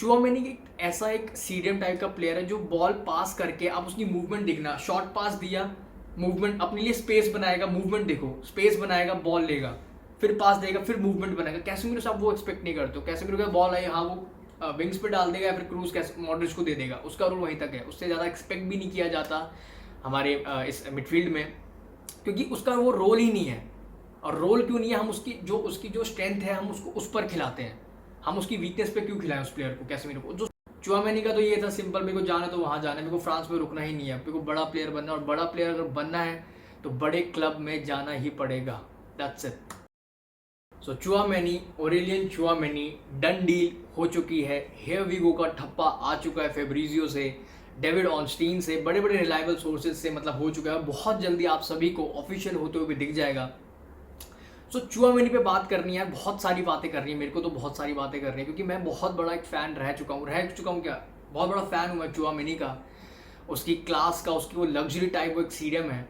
Tchouameni एक ऐसा एक सीडीएम टाइप का प्लेयर है जो बॉल पास करके आप उसकी मूवमेंट देखना, शॉर्ट पास दिया, मूवमेंट अपने लिए स्पेस बनाएगा, मूवमेंट देखो, स्पेस बनाएगा, बॉल लेगा, फिर पास देगा, फिर मूवमेंट बनाएगा। कैसेमीरो से आप वो एक्सपेक्ट नहीं करते हो। कैसेमीरो का बॉल आई, हाँ वो विंग्स पे डाल देगा या फिर क्रूज मॉडरिच को दे देगा, उसका रोल वहीं तक है, उससे ज़्यादा एक्सपेक्ट भी नहीं किया जाता हमारे इस मिडफील्ड में, क्योंकि उसका वो रोल ही नहीं है। और रोल क्यों नहीं है, हम उसकी जो स्ट्रेंथ है हम उसको उस पर खिलाते हैं, हम उसकी वीकनेस पे क्यों खिलाएं उस प्लेयर को, कैसेमीरो को। जो चुआमेनी का तो ये था सिंपल, मेरे को जाना तो वहाँ जाना है, मेरे को फ्रांस में रुकना ही नहीं है, मेरे को बड़ा प्लेयर बनना है, और बड़ा प्लेयर अगर बनना है तो बड़े क्लब में जाना ही पड़ेगा। That's it. So Tchouameni, Aurelien Tchouameni done deal हो चुकी है। हियर वी गो का ठप्पा आ चुका है फेब्रिजियो से, डेविड ऑनस्टीन से, बड़े बड़े रिलायबल सोर्सेज से मतलब हो चुका है। बहुत जल्दी आप सभी को ऑफिशियल होते हुए भी दिख जाएगा। सो चुआमेनी पे बात करनी है, बहुत सारी बातें करनी है, मेरे को तो बहुत सारी बातें करनी है, क्योंकि मैं बहुत बड़ा एक फ़ैन रह चुका हूँ क्या, बहुत बड़ा फ़ैन हूँ मैं चुआमेनी का, उसकी क्लास का, उसकी वो लग्जरी टाइप वो एक सीडीएम है।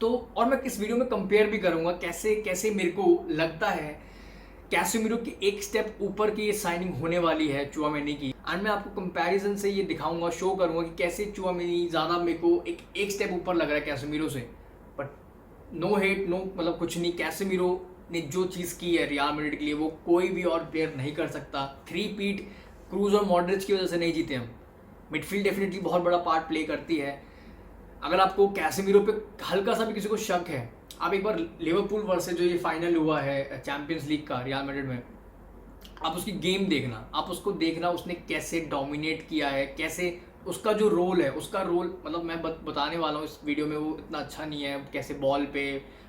तो और मैं इस वीडियो में कंपेयर भी करूँगा कैसे कैसे मेरे को लगता है कैसेमीरो की एक स्टेप ऊपर की ये साइनिंग होने वाली है चुआमेनी की। एंड मैं आपको कंपैरिजन से ये दिखाऊंगा, शो करूँगा कि कैसे चुआमेनी ज़्यादा मेरे को एक स्टेप ऊपर लग रहा है कैसेमीरो से। बट नो हेट, नो मतलब कुछ नहीं, कैसेमीरो ने जो चीज़ की है रियल मैड्रिड के लिए वो कोई भी और प्लेयर नहीं कर सकता। 3 पीट क्रूज और मॉडरिच की वजह से नहीं जीते हम। मिडफील्ड डेफिनेटली बहुत बड़ा पार्ट प्ले करती है। अगर आपको कैसेमीरो पे हल्का सा भी किसी को शक है, आप एक बार लिवरपूल वर्सेस जो ये फाइनल हुआ है चैंपियंस लीग का रियल मैड्रिड में, आप उसकी गेम देखना, आप उसको देखना उसने कैसे डोमिनेट किया है, कैसे उसका जो रोल है, उसका रोल मतलब मैं बताने वाला हूँ इस वीडियो में, वो इतना अच्छा नहीं है कैसे बॉल पे,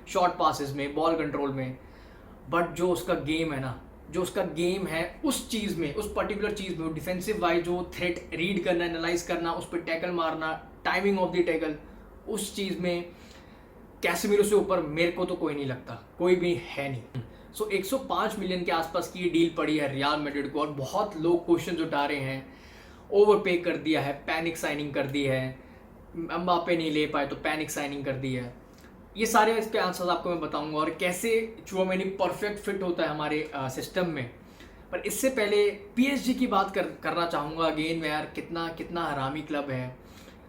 शॉर्ट पासिस में, बॉल कंट्रोल में, बट जो उसका गेम है ना, जो उसका गेम है उस चीज़ में, उस पर्टिकुलर चीज़ में, डिफेंसिव वाइज जो थ्रेट रीड करना, एनालाइज करना, उस पर टैकल मारना, टाइमिंग ऑफ द टैकल, उस चीज़ में कैसेमीरो से ऊपर मेरे को तो कोई नहीं लगता, कोई भी है नहीं। सो 105 मिलियन के आसपास की ये डील पड़ी है रियल मैड्रिड को, और बहुत लोग क्वेश्चन उठा रहे हैं, ओवर पे कर दिया है, पैनिक साइनिंग कर दी है, एम्बापे नहीं ले पाए तो पैनिक साइनिंग कर दी है। ये सारे इसके आंसर्स आपको मैं बताऊंगा, और कैसे चुआमेनी परफेक्ट फिट होता है हमारे सिस्टम में। पर इससे पहले पीएसजी की बात करना चाहूँगा अगेन। यार कितना कितना हरामी क्लब है,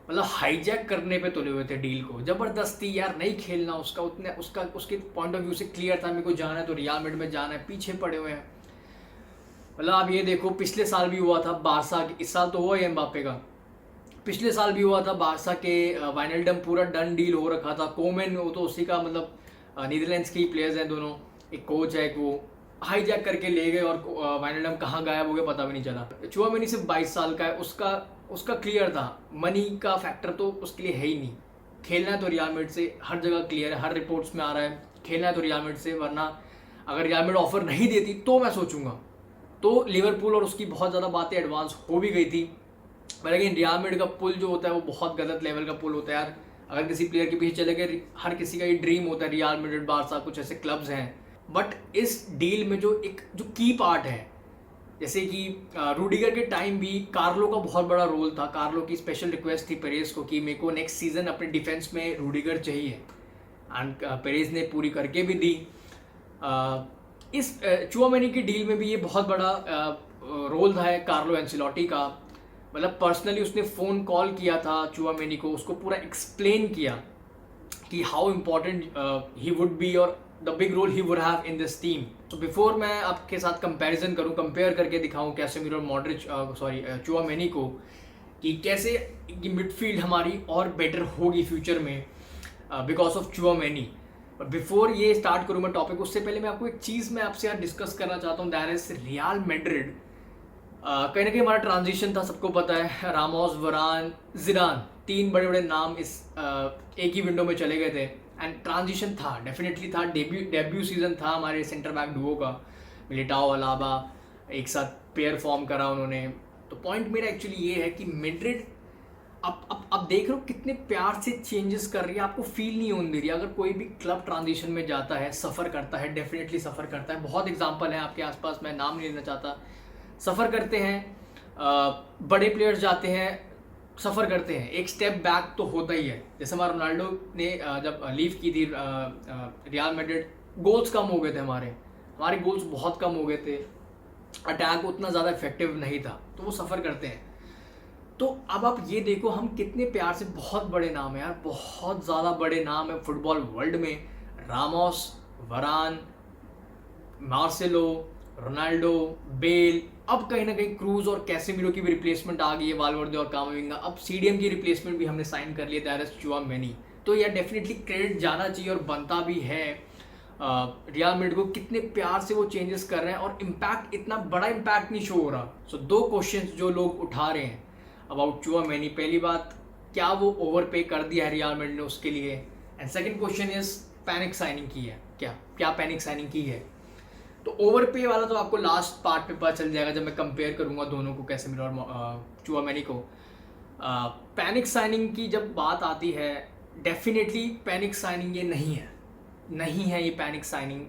मतलब हाईजैक करने पे तुले हुए थे डील को ज़बरदस्ती। यार नहीं खेलना उसका, उतने उसके पॉइंट ऑफ व्यू से क्लियर था, मेरे को जाना है तो रियल मैड्रिड में जाना है, पीछे पड़े हुए हैं। मतलब आप ये देखो, पिछले साल भी हुआ था बारसा, इस साल तो हुआ ही एम्बापे का, पिछले साल भी हुआ था बारसा के वाइनल्डम, पूरा डन डील हो रखा था। कोमेन वो तो उसी का मतलब नीदरलैंड्स के ही प्लेयर्स हैं दोनों, एक कोच है, एक वो हाईजैक करके ले गए, और वाइनल्डम कहाँ गायब हो गया पता भी नहीं चला। चुआमेनी सिर्फ 22 साल का है, उसका क्लियर था, मनी का फैक्टर तो उसके लिए है ही नहीं। खेलना है तो रियल मैड्रिड से, हर जगह क्लियर है, हर रिपोर्ट्स में आ रहा है खेलना है तो रियल मैड्रिड से, वरना अगर रियल मैड्रिड ऑफर नहीं देती तो मैं सोचूंगा। तो लिवरपूल और उसकी बहुत ज़्यादा बातें एडवांस हो भी गई थी, पर अगेन रियल मैड्रिड का पुल जो होता है वो बहुत गलत लेवल का पुल होता है यार। अगर किसी प्लेयर के पीछे चले गए, हर किसी का ये ड्रीम होता है, रियल मैड्रिड, बारसा, कुछ ऐसे क्लब्स हैं। बट इस डील में जो की पार्ट है, जैसे कि रूडिगर के टाइम भी कार्लो का बहुत बड़ा रोल था। कार्लो की स्पेशल रिक्वेस्ट थी पेरेज को कि मेरे को नेक्स्ट सीजन अपने डिफेंस में रूडिगर चाहिए, एंड पेरेज ने पूरी करके भी दी। इस चुआमेनी की डील में भी ये बहुत बड़ा रोल था कार्लो एंसिलोटी का। मतलब पर्सनली उसने फ़ोन कॉल किया था चुआमेनी को, उसको पूरा एक्सप्लेन किया कि how important he would be और the big role he would have in this team. तो बिफोर मैं आपके साथ कंपैरिजन करूं, कंपेयर करके दिखाऊं कैसेमीरो और मॉडरिच चुआमेनी को, कि कैसे मिडफील्ड हमारी और बेटर होगी फ्यूचर में बिकॉज ऑफ चुआमेनी। पर बिफोर ये स्टार्ट करूं मैं टॉपिक, उससे पहले मैं आपको एक चीज़ मैं आपसे यहाँ डिस्कस करना चाहता हूँ, दैट इज रियल मैड्रिड। कहीं ना कहीं हमारा ट्रांजिशन था, सबको पता है, रामोस, वरान, जिडान, 3 बड़े बड़े नाम इस एक ही विंडो में चले गए थे, एंड ट्रांजिशन था, डेफिनेटली था। डेब्यू सीजन था हमारे सेंटर बैक डुओ का, मिलिटाओ, अलाबा एक साथ पेयर फॉर्म करा उन्होंने। तो पॉइंट मेरा एक्चुअली ये है कि मैड्रिड अब देख रहे हो कितने प्यार से चेंजेस कर रही है, आपको फील नहीं होने दे रही। अगर कोई भी क्लब ट्रांजिशन में जाता है, सफ़र करता है, डेफिनेटली सफ़र करता है, बहुत एग्जांपल हैं आपके आसपास, मैं नाम नहीं लेना चाहता, सफ़र करते हैं, बड़े प्लेयर्स जाते हैं, सफ़र करते हैं, एक स्टेप बैक तो होता ही है। जैसे हमारा रोनाल्डो ने जब लीव की थी रियल मैड्रिड, गोल्स कम हो गए थे, हमारे गोल्स बहुत कम हो गए थे, अटैक उतना ज़्यादा इफेक्टिव नहीं था, तो वो सफ़र करते हैं। तो अब आप ये देखो हम कितने प्यार से, बहुत बड़े नाम है यार, बहुत ज़्यादा बड़े नाम है फुटबॉल वर्ल्ड में। रामोस, वरान, मार्सेलो, रोनाल्डो, बेल, अब कहीं ना कहीं क्रूज और कैसेमिरो की भी रिप्लेसमेंट आ गई है, वाल्वर्दे और कामाविंगा। अब सीडीएम की रिप्लेसमेंट भी हमने साइन कर लिया, दैट इज चुआमेनी। तो यार डेफिनेटली क्रेडिट जाना चाहिए और बनता भी है रियल मैड्रिड को, कितने प्यार से वो चेंजेस कर रहे हैं और इम्पैक्ट, इतना बड़ा इम्पैक्ट नहीं शो हो रहा। सो दो क्वेश्चंस जो लोग उठा रहे हैं अबाउट चुआमेनी, पहली बात, क्या वो ओवर पे कर दिया है रियल मैड्रिड ने उसके लिए, and second question is panic signing की है क्या, क्या पैनिक साइनिंग की है। तो ओवर पे वाला तो आपको लास्ट पार्ट पे पता चल जाएगा जब मैं कंपेयर करूंगा दोनों को, कैसेमिरो और चुआमेनी को। पैनिक साइनिंग की जब बात आती है, डेफिनेटली पैनिक साइनिंग ये नहीं है ये पैनिक साइनिंग,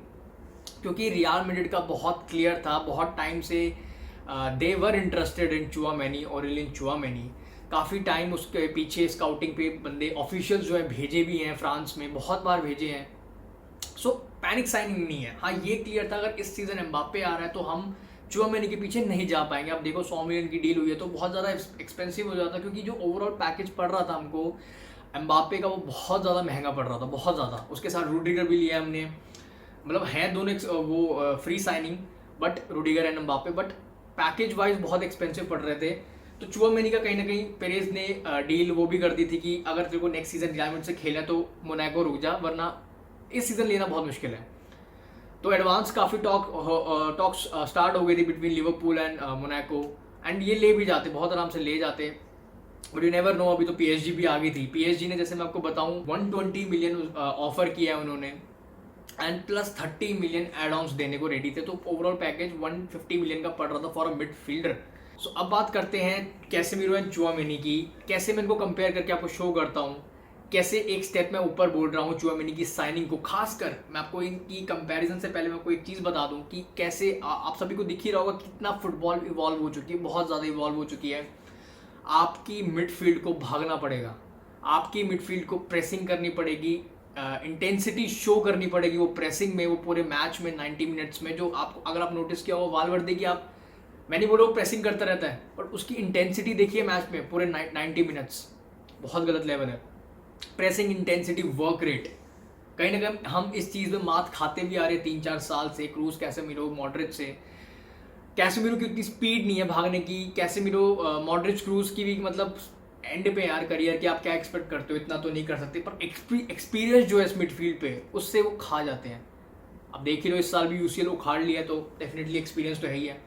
क्योंकि रियल मैड्रिड का बहुत क्लियर था, बहुत टाइम से they were interested in Tchouameni, Aurelien Tchouameni. काफ़ी टाइम उसके पीछे स्काउटिंग पे बंदे ऑफिशियल्स जो है भेजे भी हैं, फ्रांस में बहुत बार भेजे हैं। सो पैनिक साइनिंग नहीं है। हाँ, ये क्लियर था अगर इस सीज़न एम्बाप्पे आ रहा है तो हम चुआमेनी के पीछे नहीं जा पाएंगे। अब देखो 100 मिलियन की डील हुई है तो बहुत ज़्यादा एक्सपेंसिव हो जाता, क्योंकि जो ओवरऑल पैकेज पड़ रहा था हमको एम्बाप्पे का, वो बहुत ज़्यादा महंगा पड़ रहा था, बहुत ज़्यादा। उसके साथ रूडिगर भी लिया हमने, मतलब है दोनों वो free signing, but Rudiger and Mbappe, but package wise बहुत एक्सपेंसिव पड़ रहे थे। तो चुआमेनी का कहीं ना कहीं पेरेज ने डील वो भी कर दी थी कि अगर तेरे को नेक्स्ट सीजन रियल मैड्रिड से खेलना तो मोनाको रुक जा, वरना इस सीज़न लेना बहुत मुश्किल है। तो एडवांस काफ़ी टॉक्स स्टार्ट हो गई थी between Liverpool and Monaco, and ये ले भी जाते, बहुत आराम से ले जाते, बट यू नेवर नो। अभी तो पीएसजी भी आ गई थी। पीएसजी ने, जैसे मैं आपको बताऊं, 120 मिलियन ऑफर किया है उन्होंने, and plus 30 million add ons देने को रेडी थे। तो ओवरऑल पैकेज 150 मिलियन का पड़ रहा था फॉर अ मिडफील्डर। सो अब बात करते हैं कैसेमिरो एंड चुआमेनी की। कैसे मैं इनको कंपेयर करके आपको शो करता हूँ, कैसे एक स्टेप में ऊपर बोल रहा हूँ चुआमेनी की साइनिंग को। खासकर मैं आपको इनकी कंपैरिजन से पहले मैं आपको एक चीज़ बता दूँ कि कैसे आप सभी को दिख ही रहा होगा कितना फुटबॉल इवॉल्व हो चुकी है, बहुत ज़्यादा इवॉल्व हो चुकी है। आपकी मिडफील्ड को भागना पड़ेगा, आपकी मिडफील्ड को प्रेसिंग करनी पड़ेगी, इंटेंसिटी शो करनी पड़ेगी वो प्रेसिंग में, वो पूरे मैच में 90 मिनट्स में। जो आपको, अगर आप नोटिस किया हो वाल्वर्दे की, आप, मैं नहीं बोल रहा हूँ प्रेसिंग करता रहता है, पर उसकी इंटेंसिटी देखिए मैच में पूरे 90 मिनट्स, बहुत गलत लेवल है। प्रेसिंग इंटेंसिटी, वर्क रेट, कहीं ना कहीं हम इस चीज़ में मात खाते भी आ रहे 3-4 साल से, क्रूज, कैसेमिरो, मॉड्रिच से। कैसेमिरो की उतनी स्पीड नहीं है भागने की, कैसेमिरो, मॉड्रिच, क्रूज की भी, मतलब एंड पे यार करियर के आप क्या एक्सपेक्ट करते हो, इतना तो नहीं कर सकते, पर एक्सपीरियंस जो है इस मिडफील्ड पे, उससे वो खा जाते हैं। अब देख ही लो, इस साल भी यूसीएल उखाड़ लिया, तो डेफिनेटली एक्सपीरियंस तो है ही है।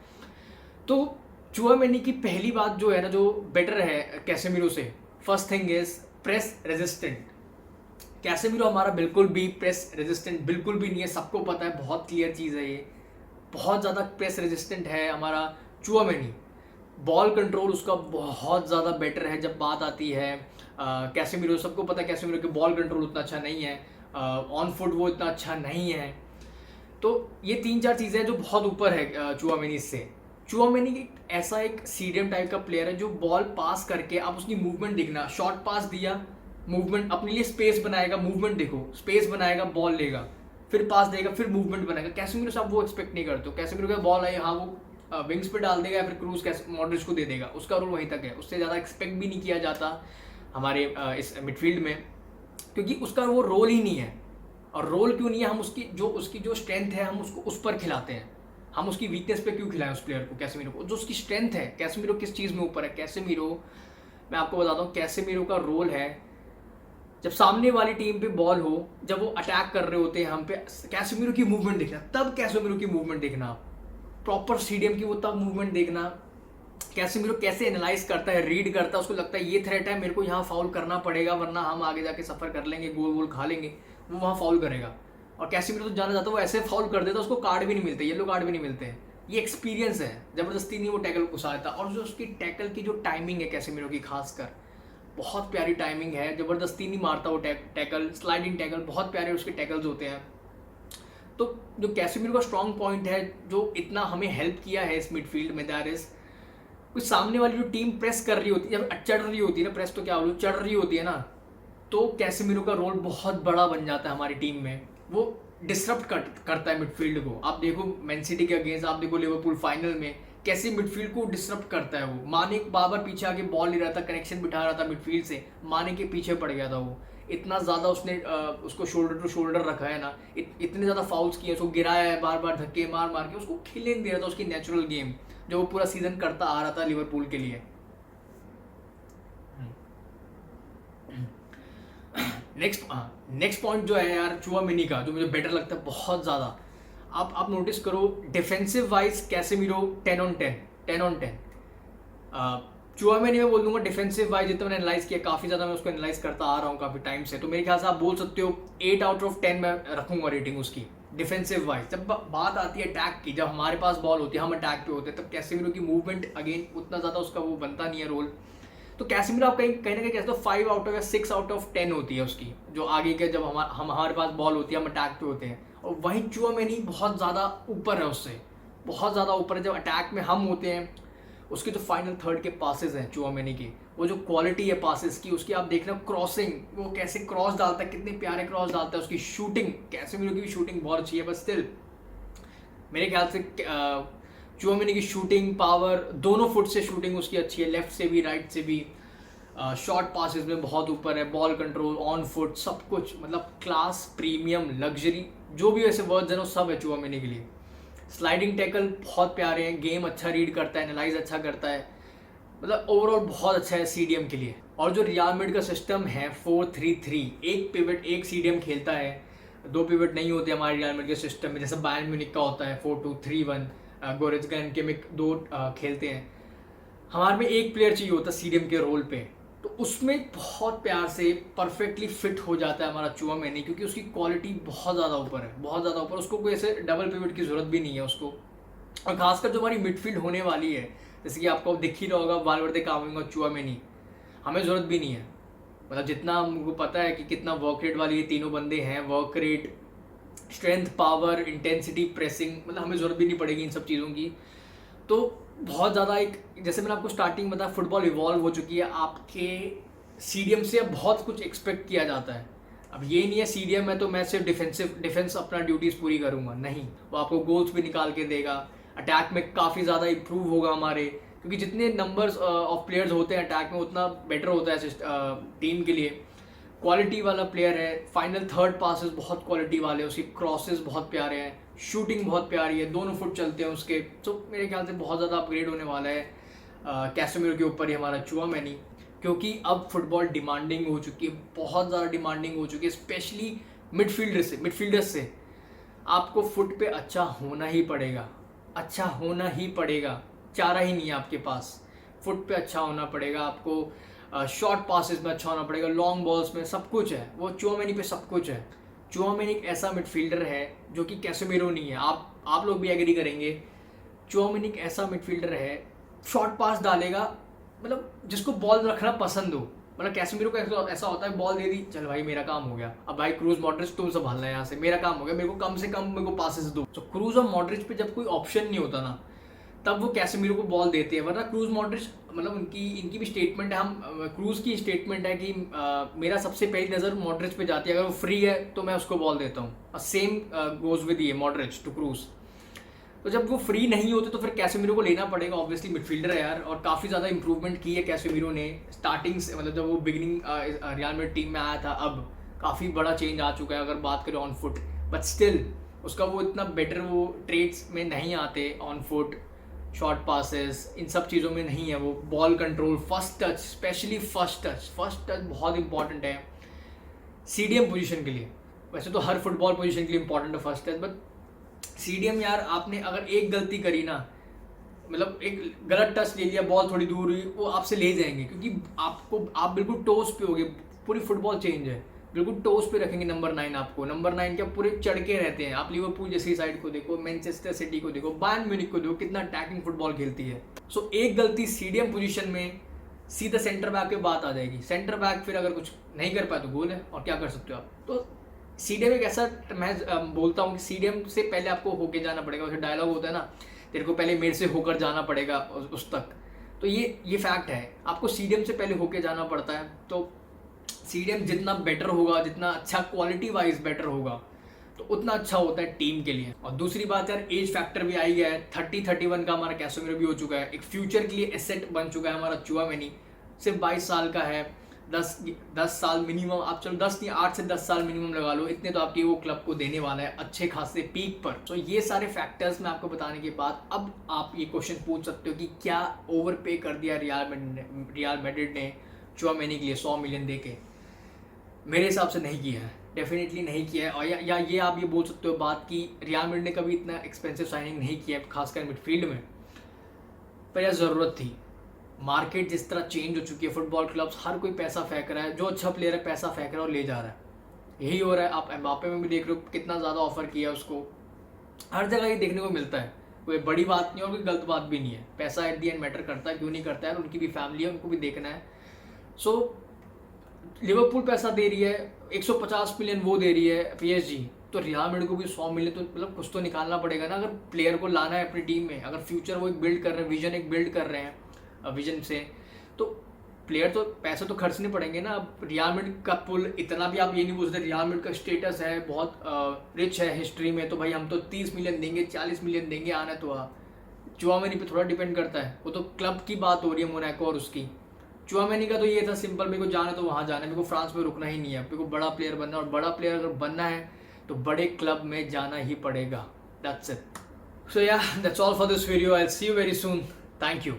तो चुआमेनी की पहली बात जो है ना, जो बेटर है कैसेमिरो से, first thing is press resistant. Casemiro हमारा बिल्कुल भी प्रेस रेजिस्टेंट बिल्कुल भी नहीं है, सबको पता है, बहुत क्लियर चीज़ है ये, बहुत ज़्यादा प्रेस रेजिस्टेंट है हमारा चुआमेनी। बॉल कंट्रोल उसका बहुत ज़्यादा बेटर है जब बात आती है कैसेमिरो, सबको पता है कैसेमिरो के बॉल कंट्रोल उतना अच्छा नहीं है, ऑन फुट वो इतना अच्छा नहीं है। तो ये 3-4 चीज़ें हैं जो बहुत ऊपर है चुआमेनी से। चुआमेनी ऐसा एक सीडीएम टाइप का प्लेयर है जो बॉल पास करके आप उसकी मूवमेंट दिखना, शॉर्ट पास दिया, मूवमेंट, अपने लिए स्पेस बनाएगा, मूवमेंट देखो, स्पेस बनाएगा, बॉल लेगा, फिर पास देगा, फिर मूवमेंट बनाएगा। कैसेमिरो से आप वो एक्सपेक्ट नहीं करते हो। कैसेमिरो का बॉल आई, हाँ वो विंग्स पे डाल देगा या फिर क्रूज मॉड्रिच को दे देगा, उसका रोल वहीं तक है, उससे ज़्यादा एक्सपेक्ट भी नहीं किया जाता हमारे इस मिडफील्ड में, क्योंकि उसका वो रोल ही नहीं है। और रोल क्यों नहीं है, हम उसकी जो स्ट्रेंथ है हम उसको उस पर खिलाते हैं, हम उसकी वीकनेस पे क्यों खिलाएं उस प्लेयर को, कैसेमिरो को, जो उसकी स्ट्रेंथ है। कैसेमिरो किस चीज़ में ऊपर है, कैसेमिरो, मैं आपको बताता हूँ, कैसेमिरो का रोल है जब सामने वाली टीम पे बॉल हो, जब वो अटैक कर रहे होते हैं हम पे, कैसेमिरो की मूवमेंट देखना, तब कैसेमिरो की मूवमेंट देखना, प्रॉपर स्टेडियम की वो तब मूवमेंट देखना, कैसेमिरो कैसे एनालाइज करता है, रीड करता है, उसको लगता है ये थ्रेट है, मेरे को यहाँ फाउल करना पड़ेगा वरना हम आगे जाके सफ़र कर लेंगे, गोल वोल खा लेंगे, वो वहाँ फाउल करेगा। और कैसेमिरो तो जाना जाता है, वो ऐसे फाउल कर देता है, उसको कार्ड भी नहीं मिलते, येलो कार्ड भी नहीं मिलते हैं। ये एक्सपीरियंस है, ज़बरदस्ती नहीं वो टैकल घुसाता। और जो उसकी टैकल की जो टाइमिंग है कैसेमिरो की, खासकर बहुत प्यारी टाइमिंग है, ज़बरदस्ती नहीं मारता वो टैकल, स्लाइडिंग टैकल, बहुत प्यारे उसके टैकल्स होते हैं। तो जो कैसेमिरो का स्ट्रॉन्ग पॉइंट है, जो इतना हमें हेल्प किया है इस मिडफील्ड में, दैट इज कुछ सामने वाली जो टीम प्रेस कर रही होती है, जब चढ़ रही होती है ना, प्रेस तो क्या बोलूँ, चढ़ रही होती है ना, तो कैसेमिरो का रोल बहुत बड़ा बन जाता है हमारी टीम में। वो डिसरप्ट करता है मिडफील्ड को। आप देखो मैन सिटी के अगेंस्ट, आप देखो लिवरपूल फाइनल में कैसे मिडफील्ड को डिसरप्ट करता है वो। माने बार बार पीछे आके बॉल ले रहा था, कनेक्शन बिठा रहा था मिडफील्ड से, माने के पीछे पड़ गया था वो। इतना ज़्यादा उसने उसको शोल्डर टू शोल्डर रखा है ना, इतने ज़्यादा फाउल्स किए, उसको गिराया है बार बार, धक्के मार मार के उसको खेलने नहीं दे रहा था उसकी नेचुरल गेम जो वो पूरा सीजन करता आ रहा था लिवरपूल के लिए। नेक्स्ट पॉइंट जो है यार चुआमेनी का, जो मुझे बेटर लगता है बहुत ज़्यादा। आप नोटिस करो defensive wise Casemiro 10 on 10 Tchouameni में बोल दूंगा डिफेंसिव वाइज जितना मैंने एनालाइज किया, काफ़ी ज़्यादा मैं उसको एनालाइज करता आ रहा हूँ काफ़ी टाइम से, तो मेरे ख्याल से आप बोल सकते हो 8 out of 10 मैं रखूंगा रेटिंग उसकी डिफेंसिव वाइज। जब बात आती है अटैक की, जब हमारे पास बॉल होती है, हम अटैक पे होते हैं, तब कैसेमीरो की मूवमेंट अगेन उतना ज़्यादा उसका वो बनता नहीं है रोल। तो कैसेमीरो आप कहीं ना कहीं कहते हो 5 out of या 6 out of 10 होती है उसकी, जो आगे के जब हमारे पास बॉल होती है, हम अटैक पे होते हैं। और वहीं चुआमेनी बहुत ज़्यादा ऊपर है उससे, बहुत ज़्यादा ऊपर है। जब अटैक में हम होते हैं, उसके जो फाइनल थर्ड के पासेस हैं चुआमेनी के, वो जो क्वालिटी है पासेस की उसकी, आप देखना क्रॉसिंग, वो कैसे क्रॉस डालता है, कितने प्यारे क्रॉस डालता है। उसकी शूटिंग, कैसेमीरो की भी शूटिंग बहुत अच्छी है, बट स्टिल मेरे ख्याल से चुआमेनी की शूटिंग पावर, दोनों फुट से शूटिंग उसकी अच्छी है, लेफ्ट से भी राइट से भी। शॉर्ट पासेस में बहुत ऊपर है, बॉल कंट्रोल, ऑन फुट, सब कुछ मतलब क्लास, प्रीमियम, लग्जरी, जो भी वैसे वर्ड्स हैं वो सब है चुआमेनी के लिए। स्लाइडिंग टैकल बहुत प्यारे हैं, गेम अच्छा रीड करता है, एनालाइज अच्छा करता है, मतलब ओवरऑल बहुत अच्छा है सीडीएम के लिए। और जो रियल मैड्रिड का सिस्टम है 4-3-3, एक पिवट एक सीडीएम खेलता है, 2 पिवट नहीं होते हमारे रियल मैड्रिड के सिस्टम में, जैसे बायर्न म्यूनिख का होता है 4-2-3-1, गोरेत्सका एंड किमिक 2 खेलते हैं। हमारे में एक प्लेयर चाहिए होता है सीडीएम के रोल पे, तो उसमें बहुत प्यार से परफेक्टली फिट हो जाता है हमारा चुआमेनी, क्योंकि उसकी क्वालिटी बहुत ज़्यादा ऊपर है, बहुत ज़्यादा ऊपर। उसको कोई ऐसे डबल पिवट की ज़रूरत भी नहीं है उसको। और खासकर जो हमारी मिडफील्ड होने वाली है, जैसे कि आपको दिख ही रहा होगा वाल्वर्दे, कामिंगा और चुआमेनी, हमें ज़रूरत भी नहीं है। मतलब जितना हमको पता है कि कितना वर्क रेट वाली ये तीनों बंदे हैं, work rate, strength, power, intensity, pressing, मतलब हमें ज़रूरत भी नहीं पड़ेगी इन सब चीज़ों की। तो बहुत ज़्यादा एक, जैसे मैंने आपको स्टार्टिंग बताया, फुटबॉल इवॉल्व हो चुकी है, आपके सीडीएम से अब बहुत कुछ एक्सपेक्ट किया जाता है। अब ये नहीं है सीडीएम है तो मैं सिर्फ डिफेंस अपना ड्यूटीज़ पूरी करूँगा, नहीं, वो आपको गोल्स भी निकाल के देगा, अटैक में काफ़ी ज़्यादा इंप्रूव होगा हमारे, क्योंकि जितने नंबर्स ऑफ प्लेयर्स होते हैं अटैक में उतना बेटर होता है टीम के लिए। क्वालिटी वाला प्लेयर है, फाइनल थर्ड पासेस बहुत क्वालिटी वाले, उसके क्रॉसेस बहुत प्यारे हैं, शूटिंग बहुत प्यारी है, दोनों फुट चलते हैं उसके। तो मेरे ख्याल से बहुत ज़्यादा अपग्रेड होने वाला है कैसेमीरो के ऊपर ही हमारा चुआमेनी, क्योंकि अब फुटबॉल डिमांडिंग हो चुकी है, बहुत ज़्यादा डिमांडिंग हो चुकी है, स्पेशली मिडफील्डर्स से। आपको फुट पे अच्छा होना ही पड़ेगा, अच्छा होना ही पड़ेगा, चारा ही नहीं है आपके पास। फुट पे अच्छा होना पड़ेगा आपको, शॉर्ट पासेस में अच्छा होना पड़ेगा, लॉन्ग बॉल्स में, सब कुछ है, वो चुआमेनी पे सब कुछ है। चुआमेनी एक ऐसा मिडफील्डर है जो कि कैसेमीरो नहीं है, आप लोग भी एग्री करेंगे। चुआमेनी एक ऐसा मिडफील्डर है, शॉर्ट पास डालेगा, मतलब जिसको बॉल रखना पसंद हो। मतलब कैसेमीरो का ऐसा होता है, बॉल दे दी, चल भाई मेरा काम हो गया, अब भाई क्रूज मॉड्रिच तुम संभालना है यहाँ से, मेरा काम हो गया, मेरे को कम से कम मेरे को पासेस दो। तो क्रूज और मॉड्रिच पे जब कोई ऑप्शन नहीं होता ना, तब वो कैसेमीरो को बॉल देते हैं, वरना क्रूज मॉड्रिच, मतलब इनकी भी स्टेटमेंट है, हम क्रूज की स्टेटमेंट है कि मेरा सबसे पहली नज़र मॉड्रिच पे जाती है, अगर वो फ्री है तो मैं उसको बॉल देता हूँ। और सेम गोज विद ये मॉड्रिच टू क्रूज। तो जब वो फ्री नहीं होते तो फिर कैसेमीरो को लेना पड़ेगा, ऑब्वियसली मिडफील्डर है यार, और काफ़ी ज़्यादा इंप्रूवमेंट की है कैसेमीरो ने स्टार्टिंग से, मतलब जब वो बिगिनिंग रियल मैड्रिड टीम में आया था, अब काफ़ी बड़ा चेंज आ चुका है अगर बात करें ऑन फुट। बट स्टिल उसका वो इतना बेटर वो ट्रेड्स में नहीं आते, ऑन फुट, शॉर्ट पासेस, इन सब चीज़ों में नहीं है वो। Ball control, first touch, specially first touch बहुत इंपॉर्टेंट है सीडीएम पोजीशन के लिए। वैसे तो हर फुटबॉल पोजीशन के लिए इंपॉर्टेंट है फर्स्ट टच, बट सीडीएम यार, आपने अगर एक गलती करी ना, मतलब एक गलत टच ले लिया, बॉल थोड़ी दूर हुई, वो आपसे ले जाएंगे, क्योंकि आप बिल्कुल टोस पे होगे, पूरी फुटबॉल चेंज है, बिल्कुल टोस पे रखेंगे नंबर 9 आपको। नंबर 9 क्या पूरे चढ़ के रहते हैं। आप लिवरपूल जैसी साइड को देखो, मैनचेस्टर सिटी को देखो, बायर्न म्यूनिख को देखो, कितना अटैकिंग फुटबॉल खेलती है। सो एक गलती सीडीएम पोजीशन में, सीधा सेंटर बैक पे बात आ जाएगी। सेंटर बैक फिर अगर कुछ नहीं कर पाए तो गोल है, और क्या कर सकते हो आप। तो सीडीएम एक ऐसा, मैं बोलता हूँ कि सीडीएम से पहले आपको होके जाना पड़ेगा। उसे डायलॉग होता है ना, तेरे को पहले मेरे से होकर जाना पड़ेगा उस तक। तो ये फैक्ट है, आपको सीडीएम से पहले होके जाना पड़ता है। तो सीडीएम जितना बेटर होगा, जितना अच्छा क्वालिटी वाइज बेटर होगा, तो उतना अच्छा होता है टीम के लिए। और दूसरी बात यार, एज फैक्टर भी आ ही गया है। 30-31 का हमारा कैसेमिरो भी हो चुका है, एक फ्यूचर के लिए एसेट बन चुका है हमारा चुआमेनी। सिर्फ 22 साल का है, 10 साल मिनिमम, आप चलो 10 नहीं 8 से 10 साल मिनिमम लगा लो, इतने तो आपकी वो क्लब को देने वाला है अच्छे खासे पीक पर। तो ये सारे फैक्टर्स मैं आपको बताने के बाद अब आप ये क्वेश्चन पूछ सकते हो कि क्या ओवर पे कर दिया रियल मैड्रिड ने चुआमेनी के लिए 100 मिलियन दे के? मेरे हिसाब से नहीं किया है, डेफिनेटली नहीं किया है। और या ये आप ये बोल सकते हो बात कि रियल मैड्रिड ने कभी इतना एक्सपेंसिव साइनिंग नहीं किया है, खासकर मिडफील्ड में, पर यह ज़रूरत थी। मार्केट जिस तरह चेंज हो चुकी है, फुटबॉल क्लब्स हर कोई पैसा फेंक रहा है, जो अच्छा प्लेयर है पैसा फेंक रहा है और ले जा रहा है। यही हो रहा है। आप एम्बापे में भी देख रहे हो कितना ज़्यादा ऑफर किया उसको, हर जगह ये देखने को मिलता है। कोई बड़ी बात नहीं और कोई गलत बात भी नहीं है, पैसा एट दी एंड मैटर करता है, क्यों नहीं करता है, उनकी भी फैमिली है, उनको भी देखना है। सो लिवरपूल पैसा दे रही है, 150 मिलियन वो दे रही है PSG, तो रियल मैड्रिड को भी 100 मिलियन, तो मतलब कुछ तो निकालना पड़ेगा ना, अगर प्लेयर को लाना है अपनी टीम में, अगर फ्यूचर वो एक बिल्ड कर रहे हैं, विजन एक बिल्ड कर रहे हैं विजन से, तो प्लेयर तो पैसे तो खर्चने पड़ेंगे ना। अब रियल मैड्रिड का पुल इतना भी आप ये नहीं बोलते, रियल मैड्रिड का स्टेटस है बहुत रिच है हिस्ट्री में, तो भाई हम तो 30 मिलियन देंगे 40 मिलियन देंगे आना तो चुआमेनी पे थोड़ा डिपेंड करता है, वो तो क्लब की बात हो रही है मोनाको और उसकी। चुआमेनी का तो ये था सिंपल, मेरे को जाना तो वहाँ जाना है, मेरे को फ्रांस में रुकना ही नहीं है, मेरे को बड़ा प्लेयर बनना है, और बड़ा प्लेयर अगर बनना है तो बड़े क्लब में जाना ही पड़ेगा। That's it. So yeah that's all for this video, I will see you very soon. Thank you.